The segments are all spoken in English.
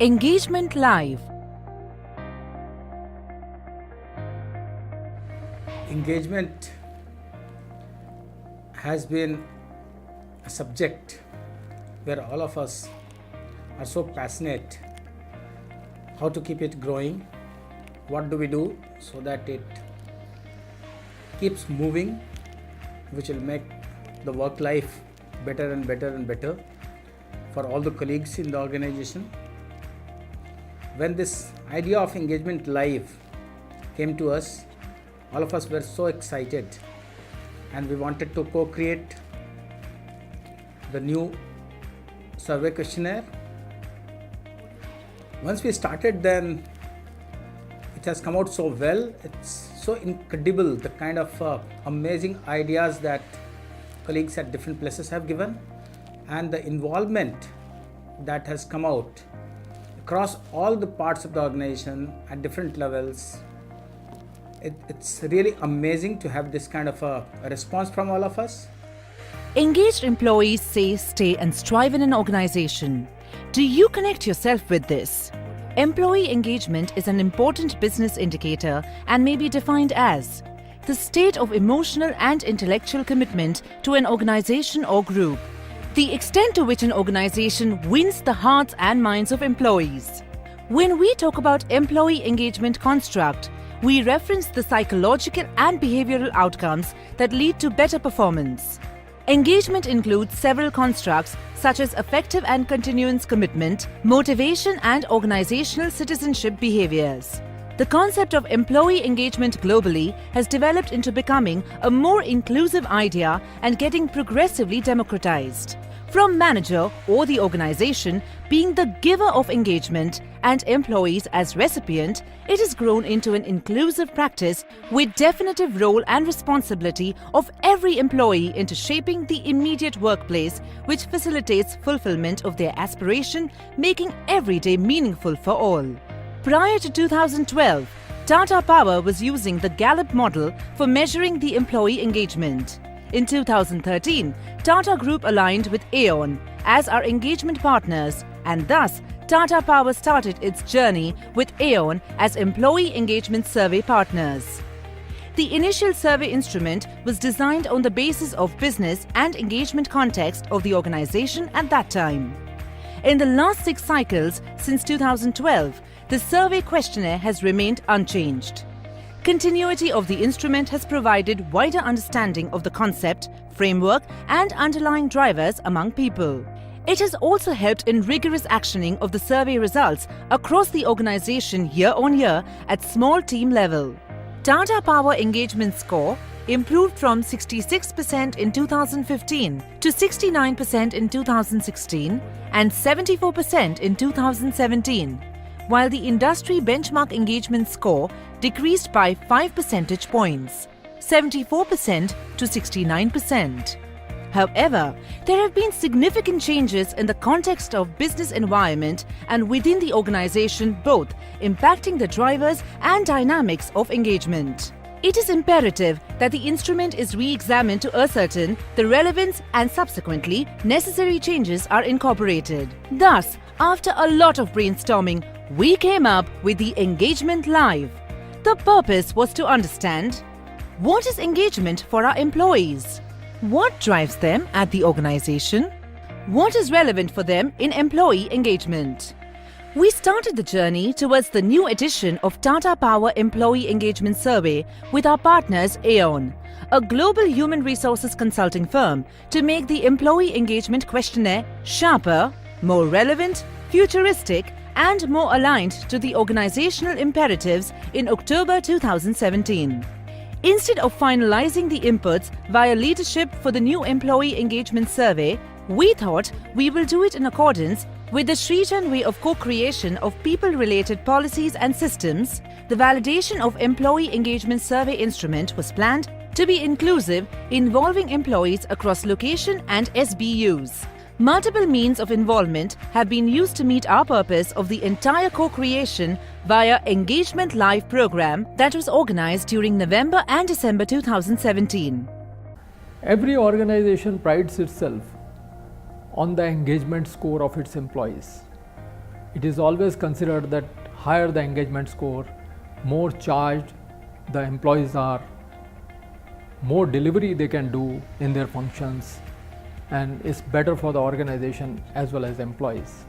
Engagement Live. Engagement has been a subject where all of us are so passionate. How to keep it growing? What do we do so that it keeps moving, which will make the work life better and better and better for all the colleagues in the organization? When this idea of Engagement Live came to us, all of us were so excited and we wanted to co-create the new survey questionnaire. Once we started, then it has come out so well. It's so incredible, the kind of amazing ideas that colleagues at different places have given, and the involvement that has come out across all the parts of the organization at different levels. It's really amazing to have this kind of a response from all of us. Engaged employees say, stay and strive in an organization. Do you connect yourself with this? Employee engagement is an important business indicator and may be defined as the state of emotional and intellectual commitment to an organization or group, the extent to which an organization wins the hearts and minds of employees. When we talk about employee engagement construct, we reference the psychological and behavioral outcomes that lead to better performance. Engagement includes several constructs such as effective and continuous commitment, motivation, and organizational citizenship behaviors. The concept of employee engagement globally has developed into becoming a more inclusive idea and getting progressively democratized. From manager or the organization being the giver of engagement and employees as recipient, it has grown into an inclusive practice with definitive role and responsibility of every employee into shaping the immediate workplace, which facilitates fulfillment of their aspiration, making every day meaningful for all. Prior to 2012, Tata Power was using the Gallup model for measuring the employee engagement. In 2013, Tata Group aligned with Aon as our engagement partners, and thus Tata Power started its journey with Aon as employee engagement survey partners. The initial survey instrument was designed on the basis of business and engagement context of the organization at that time. In the last 6 cycles since 2012, the survey questionnaire has remained unchanged. Continuity of the instrument has provided wider understanding of the concept, framework, and underlying drivers among people. It has also helped in rigorous actioning of the survey results across the organization year on year at small team level. Tata Power engagement score improved from 66% in 2015 to 69% in 2016 and 74% in 2017. While the industry benchmark engagement score decreased by 5 percentage points, 74% to 69%. However, there have been significant changes in the context of business environment and within the organization, both impacting the drivers and dynamics of engagement. It is imperative that the instrument is re-examined to ascertain the relevance and subsequently necessary changes are incorporated. Thus, after a lot of brainstorming, we came up with the Engagement Live. The purpose was to understand what is engagement for our employees, what drives them at the organization, what is relevant for them in employee engagement. We started the journey towards the new edition of Tata Power Employee Engagement Survey with our partners Aon, a global human resources consulting firm, to make the employee engagement questionnaire sharper, more relevant, futuristic, and more aligned to the organizational imperatives in October 2017. Instead of finalizing the inputs via leadership for the new employee engagement survey, we thought we will do it in accordance with the Srijan way of co-creation of people-related policies and systems. The validation of employee engagement survey instrument was planned to be inclusive, involving employees across location and SBUs. Multiple means of involvement have been used to meet our purpose of the entire co-creation via Engagement Live program that was organized during November and December 2017. Every organization prides itself on the engagement score of its employees. it is always considered that higher the engagement score, more charged the employees are, more delivery they can do in their functions, and it's better for the organization as well as employees.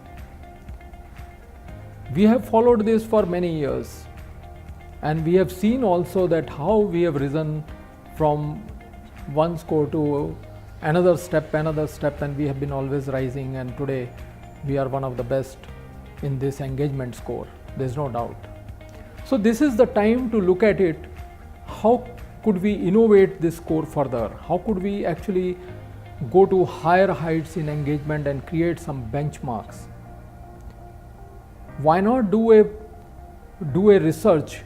We have followed this for many years, and we have seen also that how we have risen from one score to another step, and we have been always rising, and today we are one of the best in this engagement score. There's no doubt. So this is the time to look at it. How could we innovate this score further? How could we actually go to higher heights in engagement and create some benchmarks? Why not do a research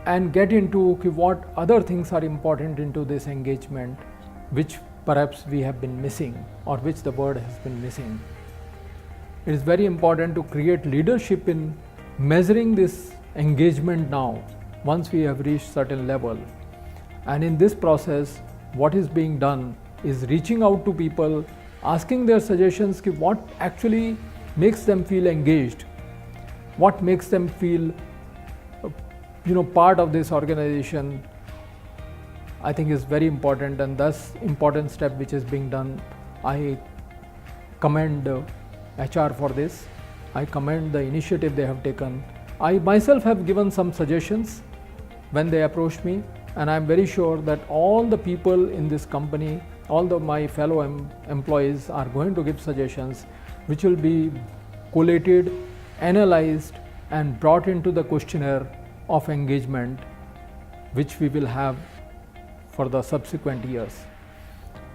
and get into what other things are important into this engagement, which perhaps we have been missing, or which the world has been missing. It is very important to create leadership in measuring this engagement now, once we have reached certain level. And in this process, what is being done is reaching out to people, asking their suggestions, what actually makes them feel engaged, what makes them feel part of this organization. I think is very important, and thus important step which is being done. I commend HR for this. I commend the initiative they have taken. I myself have given some suggestions when they approached me, and I am very sure that all the people in this company, my fellow employees are going to give suggestions which will be collated, analyzed, and brought into the questionnaire of engagement, which we will have for the subsequent years.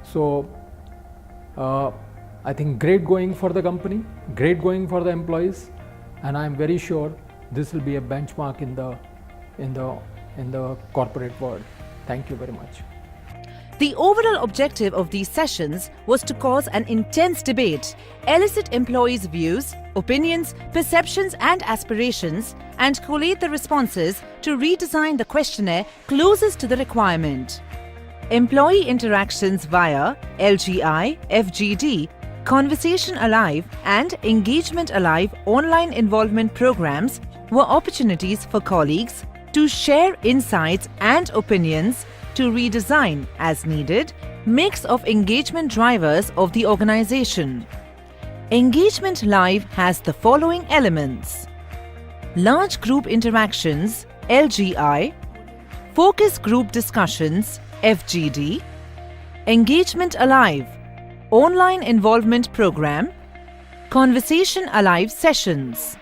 So I think great going for the company, great going for the employees, and I am very sure this will be a benchmark in the corporate world. Thank you very much. The overall objective of these sessions was to cause an intense debate, elicit employees' views, opinions, perceptions, and aspirations, and collate the responses to redesign the questionnaire closest to the requirement. Employee interactions via LGI, FGD, Conversation Alive, and Engagement Alive online involvement programs were opportunities for colleagues to share insights and opinions to redesign, as needed, mix of engagement drivers of the organization. Engagement Live has the following elements: large group interactions, LGI, focus group discussions, FGD, Engagement Alive, online involvement program, Conversation Alive sessions.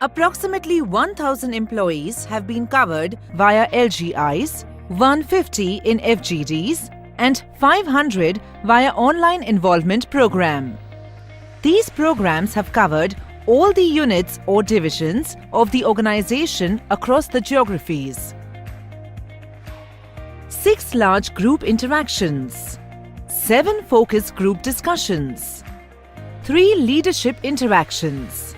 Approximately 1,000 employees have been covered via LGIs, 150 in FGDs, and 500 via online involvement program. These programs have covered all the units or divisions of the organization across the geographies. 6 large group interactions, 7 focus group discussions, 3 leadership interactions.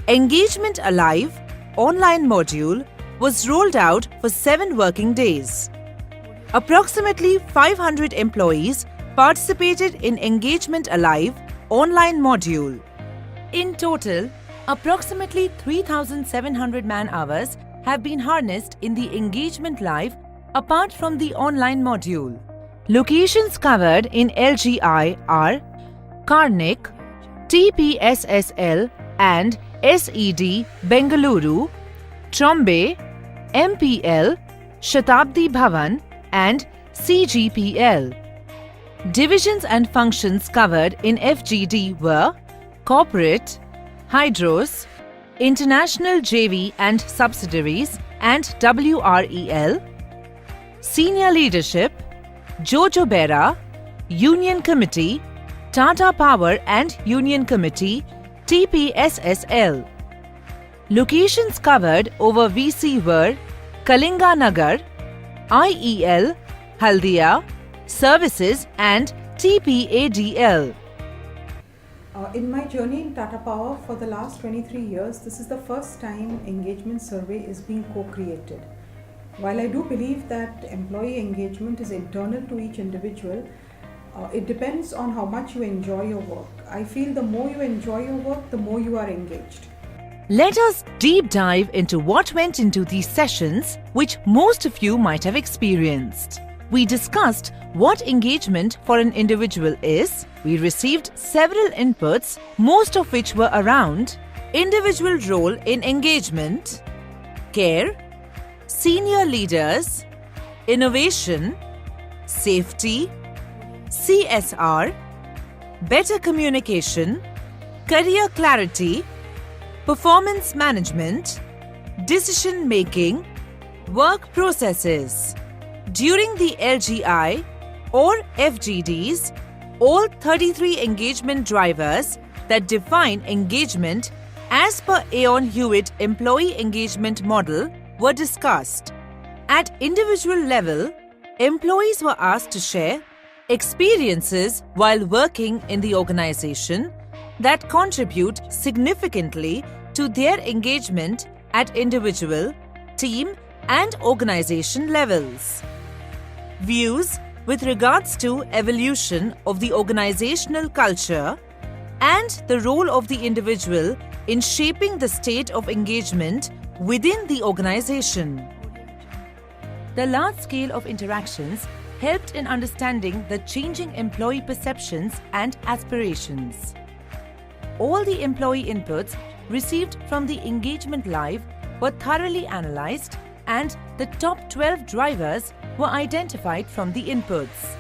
Engagement Alive online module was rolled out for 7 working days. Approximately 500 employees participated in Engagement Alive online module. In total, approximately 3,700 man-hours have been harnessed in the Engagement Live apart from the online module. Locations covered in LGI are Karnik, TPSSL and SED Bengaluru, Trombay, MPL, Shatabdi Bhavan and CGPL. Divisions and functions covered in FGD were Corporate, Hydros, International JV and Subsidiaries and WREL, Senior Leadership, Jojo Bera, Union Committee, Tata Power and Union Committee, TPSSL. Locations covered over VC were Kalinga Nagar, IEL, Haldia, Services and TPADL. In my journey in Tata Power for the last 23 years, this is the first time engagement survey is being co-created. While I do believe that employee engagement is internal to each individual, It depends on how much you enjoy your work. I feel the more you enjoy your work, the more you are engaged. Let us deep dive into what went into these sessions, which most of you might have experienced. We discussed what engagement for an individual is. We received several inputs, most of which were around individual role in engagement, care, senior leaders, innovation, safety, CSR, better communication, career clarity, performance management, decision making, work processes. During the LGI or FGDs, all 33 engagement drivers that define engagement as per Aon Hewitt Employee Engagement Model were discussed. At individual level, employees were asked to share experiences while working in the organization that contribute significantly to their engagement at individual, team, and organization levels. Views with regards to evolution of the organizational culture and the role of the individual in shaping the state of engagement within the organization. The large scale of interactions helped in understanding the changing employee perceptions and aspirations. All the employee inputs received from the Engagement Live were thoroughly analyzed, and the top 12 drivers were identified from the inputs.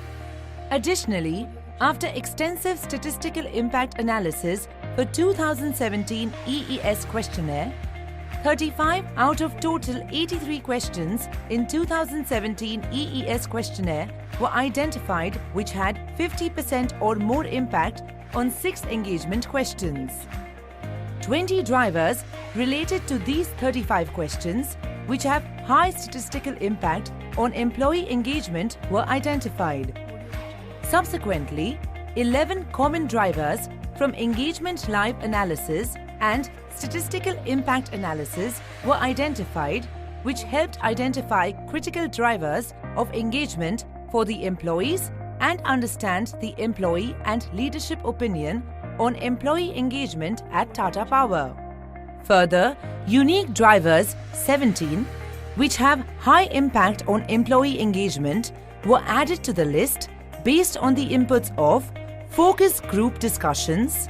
Additionally, after extensive statistical impact analysis for 2017 EES questionnaire, 35 out of total 83 questions in 2017 EES questionnaire were identified which had 50% or more impact on 6 engagement questions. 20 drivers related to these 35 questions which have high statistical impact on employee engagement were identified. Subsequently, 11 common drivers from Engagement Live analysis and statistical impact analysis were identified, which helped identify critical drivers of engagement for the employees and understand the employee and leadership opinion on employee engagement at Tata Power. Further, unique drivers 17, which have high impact on employee engagement, were added to the list based on the inputs of focus group discussions,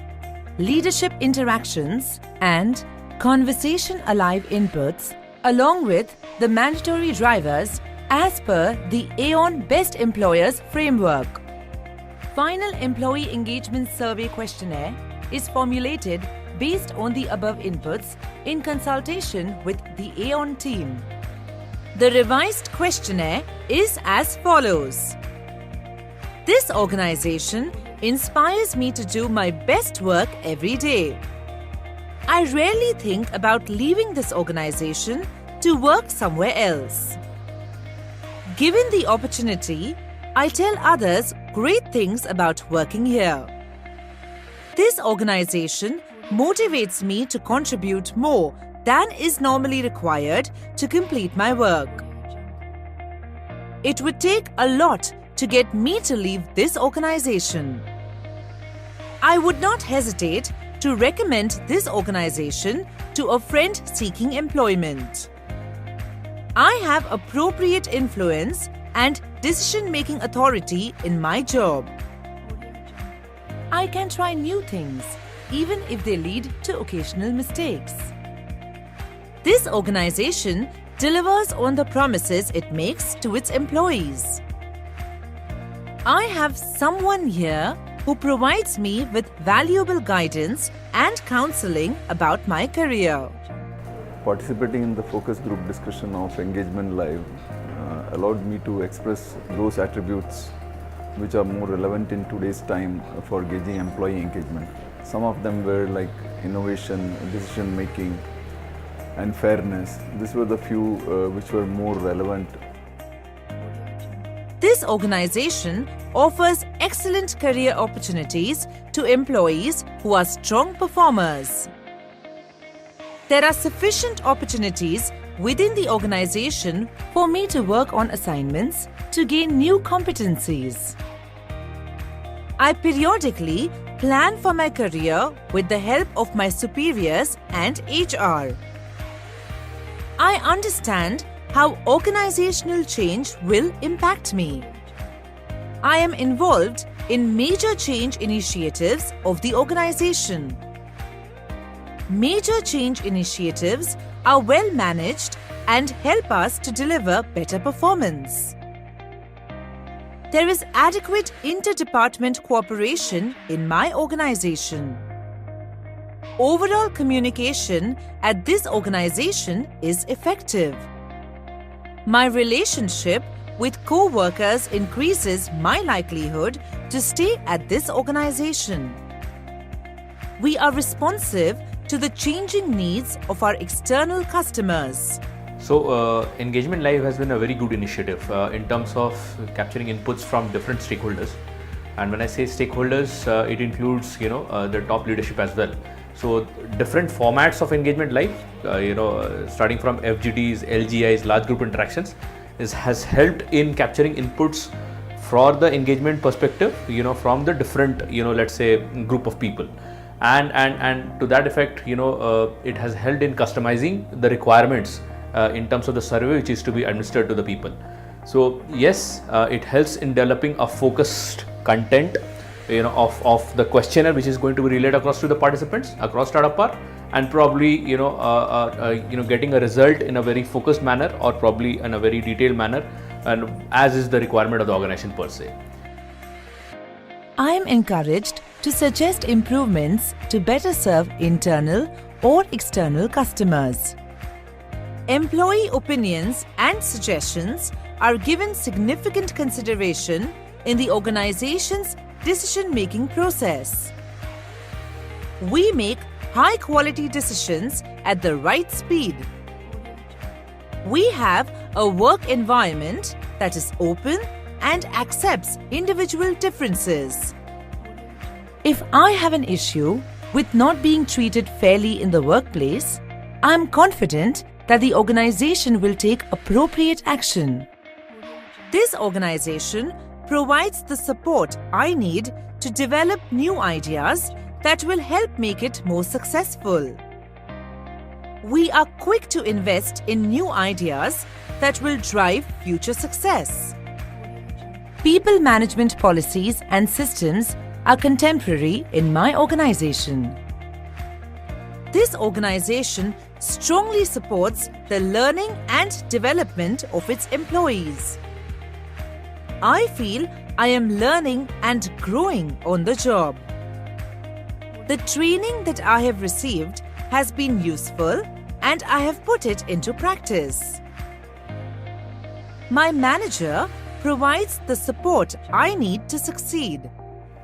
leadership interactions, and conversation alive inputs, along with the mandatory drivers as per the Aon Best Employers Framework. Final Employee Engagement Survey questionnaire is formulated based on the above inputs in consultation with the Aon team. The revised questionnaire is as follows. This organization inspires me to do my best work every day. I rarely think about leaving this organization to work somewhere else. Given the opportunity, I tell others great things about working here. This organization motivates me to contribute more than is normally required to complete my work. It would take a lot to get me to leave this organization. I would not hesitate to recommend this organization to a friend seeking employment. I have appropriate influence and decision-making authority in my job. I can try new things, even if they lead to occasional mistakes. This organization delivers on the promises it makes to its employees. I have someone here who provides me with valuable guidance and counseling about my career. Participating in the focus group discussion of Engagement Live allowed me to express those attributes which are more relevant in today's time for gauging employee engagement. Some of them were like innovation, decision making, and fairness. These were the few which were more relevant. This organization offers excellent career opportunities to employees who are strong performers. There are sufficient opportunities within the organization for me to work on assignments to gain new competencies. I periodically plan for my career with the help of my superiors and HR. I understand how organizational change will impact me. I am involved in major change initiatives of the organization. Major change initiatives are well managed and help us to deliver better performance. There is adequate interdepartment cooperation in my organization. Overall communication at this organization is effective. My relationship with co-workers increases my likelihood to stay at this organization. We are responsive to the changing needs of our external customers. So, Engagement Live has been a very good initiative in terms of capturing inputs from different stakeholders. And when I say stakeholders, it includes, the top leadership as well. So, different formats of Engagement Live, starting from FGDs, LGIs, large group interactions, has helped in capturing inputs for the engagement perspective, from the different, let's say, group of people. And to that effect, it has helped in customizing the requirements in terms of the survey which is to be administered to the people. So yes, it helps in developing a focused content, of the questionnaire which is going to be relayed across to the participants across Startup Hour, and probably getting a result in a very focused manner, or probably in a very detailed manner, and as is the requirement of the organization per se. I am encouraged to suggest improvements to better serve internal or external customers. Employee opinions and suggestions are given significant consideration in the organization's decision-making process. We make high-quality decisions at the right speed. We have a work environment that is open and accepts individual differences. If I have an issue with not being treated fairly in the workplace, I am confident that the organization will take appropriate action. This organization provides the support I need to develop new ideas that will help make it more successful. We are quick to invest in new ideas that will drive future success. People management policies and systems are contemporary in my organization. This organization strongly supports the learning and development of its employees. I feel I am learning and growing on the job. The training that I have received has been useful, and I have put it into practice. My manager provides the support I need to succeed.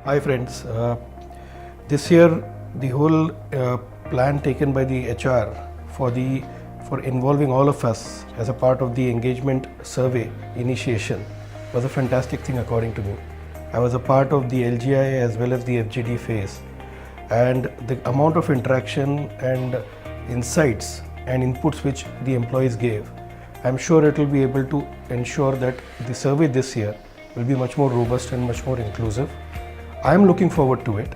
Hi friends, this year the whole plan taken by the HR for involving all of us as a part of the engagement survey initiation was a fantastic thing according to me. I was a part of the LGI as well as the FGD phase, and the amount of interaction and insights and inputs which the employees gave, I'm sure it will be able to ensure that the survey this year will be much more robust and much more inclusive. I am looking forward to it.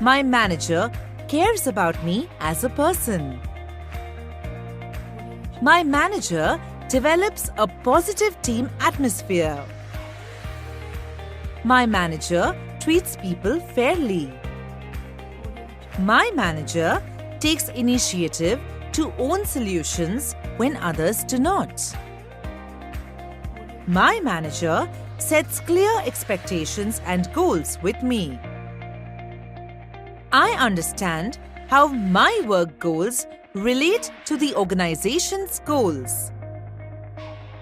My manager cares about me as a person. My manager develops a positive team atmosphere. My manager treats people fairly. My manager takes initiative to own solutions when others do not. My manager sets clear expectations and goals with me. I understand how my work goals relate to the organization's goals.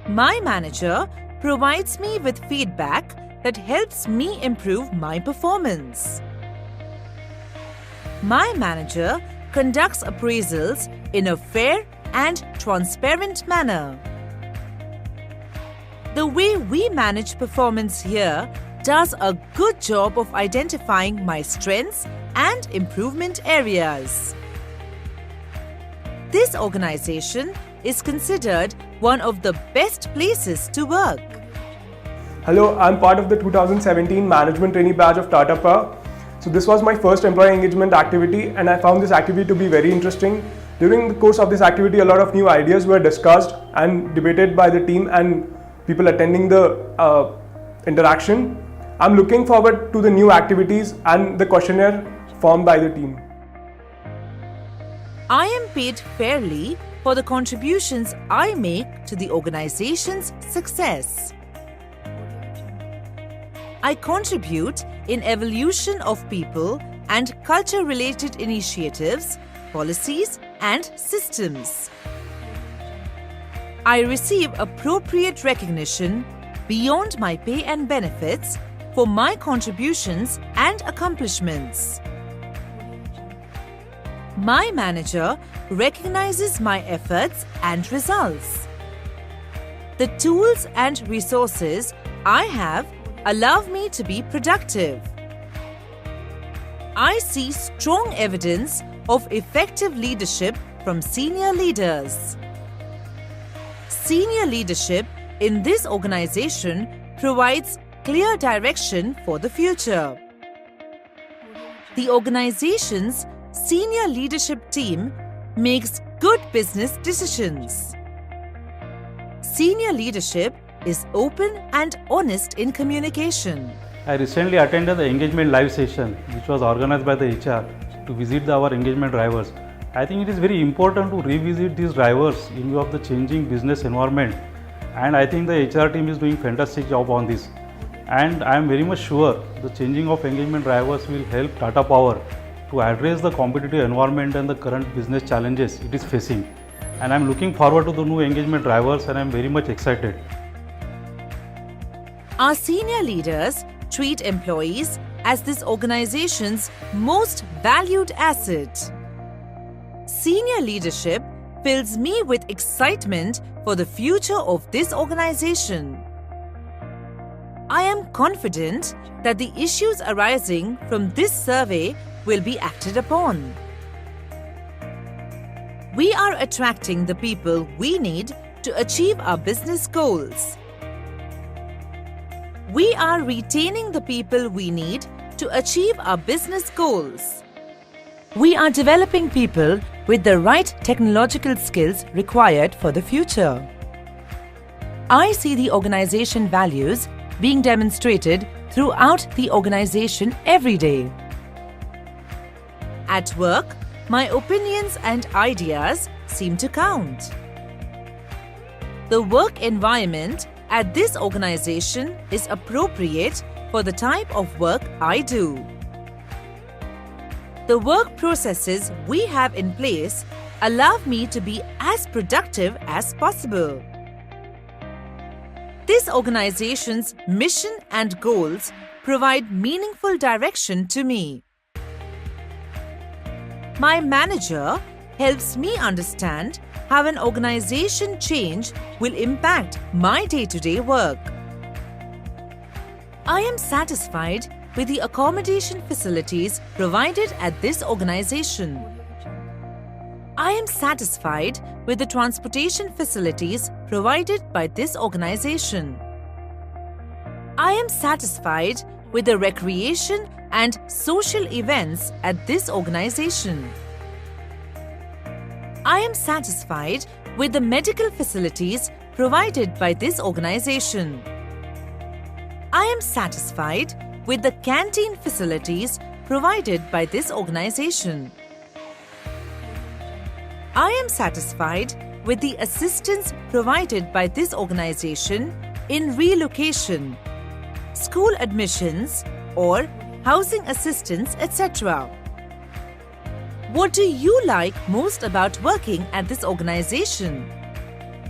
My manager provides me with feedback that helps me improve my performance. My manager conducts appraisals in a fair and transparent manner. The way we manage performance here does a good job of identifying my strengths and improvement areas. This organization is considered one of the best places to work. Hello, I'm part of the 2017 Management Trainee Badge of Tata Power. So this was my first employee engagement activity and I found this activity to be very interesting. During the course of this activity, a lot of new ideas were discussed and debated by the team and people attending the interaction. I'm looking forward to the new activities and the questionnaire formed by the team. I am paid fairly for the contributions I make to the organization's success. I contribute in evolution of people and culture-related initiatives, policies and systems. I receive appropriate recognition beyond my pay and benefits for my contributions and accomplishments. My manager recognizes my efforts and results. The tools and resources I have allow me to be productive. I see strong evidence of effective leadership from senior leaders. Senior leadership in this organization provides clear direction for the future. The organization's senior leadership team makes good business decisions. Senior leadership is open and honest in communication. I recently attended the Engagement Live session which was organized by the HR to visit our engagement drivers. I think it is very important to revisit these drivers in view of the changing business environment, and I think the HR team is doing fantastic job on this. And I am very much sure the changing of engagement drivers will help Tata Power to address the competitive environment and the current business challenges it is facing. And I am looking forward to the new engagement drivers and I am very much excited. Our senior leaders treat employees as this organization's most valued asset. Senior leadership fills me with excitement for the future of this organization. I am confident that the issues arising from this survey will be acted upon. We are attracting the people we need to achieve our business goals. We are retaining the people we need to achieve our business goals. We are developing people with the right technological skills required for the future. I see the organization values being demonstrated throughout the organization every day. At work, my opinions and ideas seem to count. The work environment at this organization is appropriate for the type of work I do. The work processes we have in place allow me to be as productive as possible. This organization's mission and goals provide meaningful direction to me. My manager helps me understand how an organization change will impact my day-to-day work. I am satisfied with the accommodation facilities provided at this organization. I am satisfied with the transportation facilities provided by this organization. I am satisfied with the recreation and social events at this organization. I am satisfied with the medical facilities provided by this organization. I am satisfied with the canteen facilities provided by this organization. I am satisfied with the assistance provided by this organization in relocation, school admissions, or housing assistance, etc. What do you like most about working at this organization?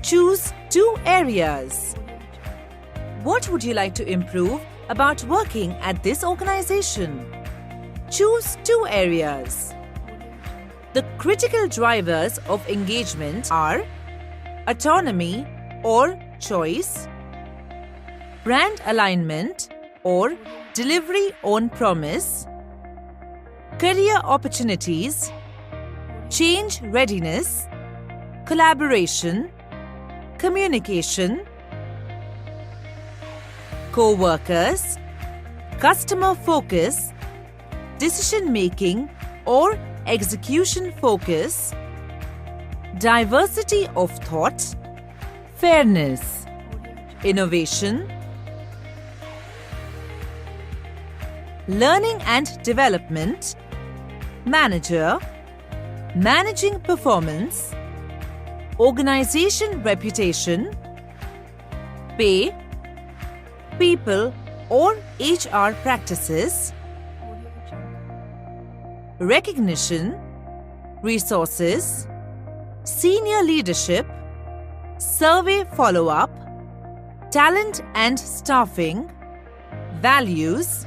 Choose 2 areas. What would you like to improve about working at this organization? Choose 2 areas. The critical drivers of engagement are autonomy or choice, brand alignment or delivery on promise, career opportunities, change readiness, collaboration, communication, co-workers, customer focus, decision making or execution focus, diversity of thought, fairness, innovation, learning and development, manager, managing performance, organization reputation, pay, people or HR practices, recognition, resources, senior leadership, survey follow-up, talent and staffing, values,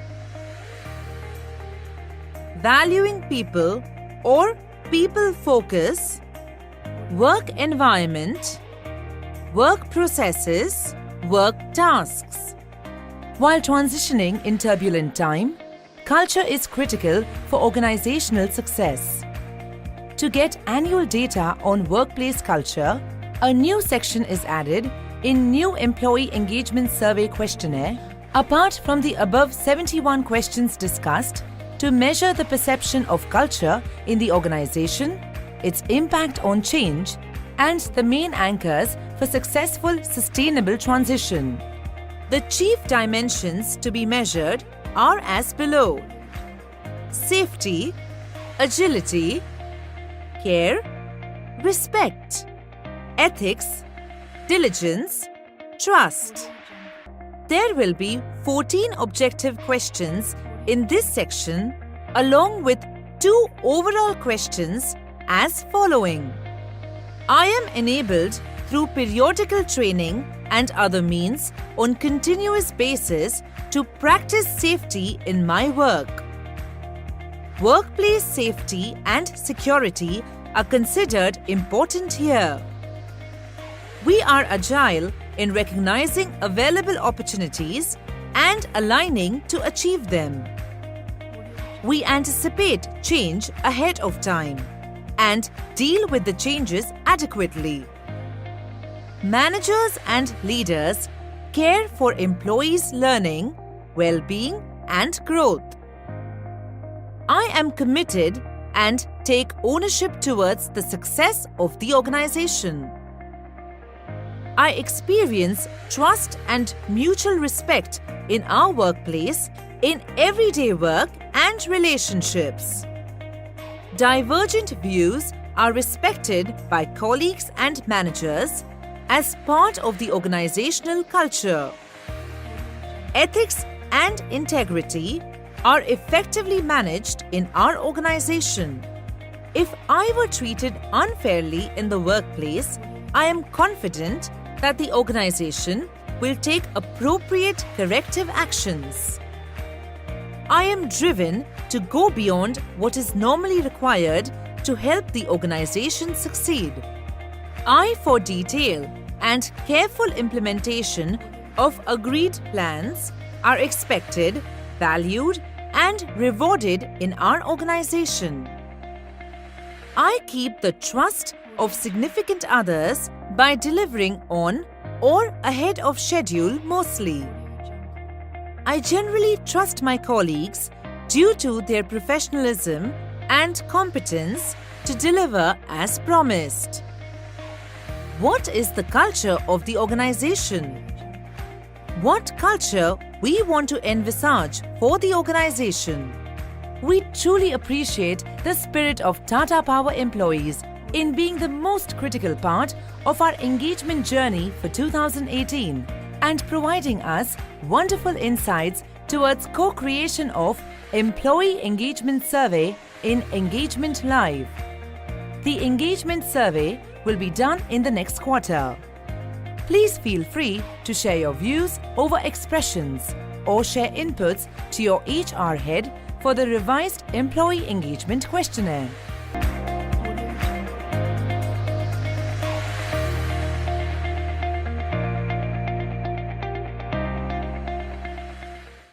valuing people or people focus, work environment, work processes, work tasks. While transitioning in turbulent time, culture is critical for organizational success. To get annual data on workplace culture, a new section is added in new Employee Engagement Survey questionnaire, apart from the above 71 questions discussed, to measure the perception of culture in the organization, its impact on change, and the main anchors for successful, sustainable transition. The chief dimensions to be measured are as below: safety, agility, care, respect, ethics, diligence, trust. There will be 14 objective questions in this section, along with 2 overall questions as following. I am enabled through periodical training and other means on continuous basis to practice safety in my work. Workplace safety and security are considered important here. We are agile in recognizing available opportunities and aligning to achieve them. We anticipate change ahead of time and deal with the changes adequately. Managers and leaders care for employees' learning, well-being, and growth. I am committed and take ownership towards the success of the organization. I experience trust and mutual respect in our workplace, in everyday work and relationships. Divergent views are respected by colleagues and managers as part of the organizational culture. Ethics and integrity are effectively managed in our organization. If I were treated unfairly in the workplace, I am confident that the organization will take appropriate corrective actions. I am driven to go beyond what is normally required to help the organization succeed. Eye for detail and careful implementation of agreed plans are expected, valued, and rewarded in our organization. I keep the trust of significant others by delivering on or ahead of schedule mostly. I generally trust my colleagues due to their professionalism and competence to deliver as promised. What is the culture of the organization? What culture we want to envisage for the organization? We truly appreciate the spirit of Tata Power employees in being the most critical part of our engagement journey for 2018 and providing us wonderful insights towards co-creation of Employee Engagement Survey in Engagement Live. The engagement survey will be done in the next quarter. Please feel free to share your views over expressions or share inputs to your HR head for the revised Employee Engagement Questionnaire.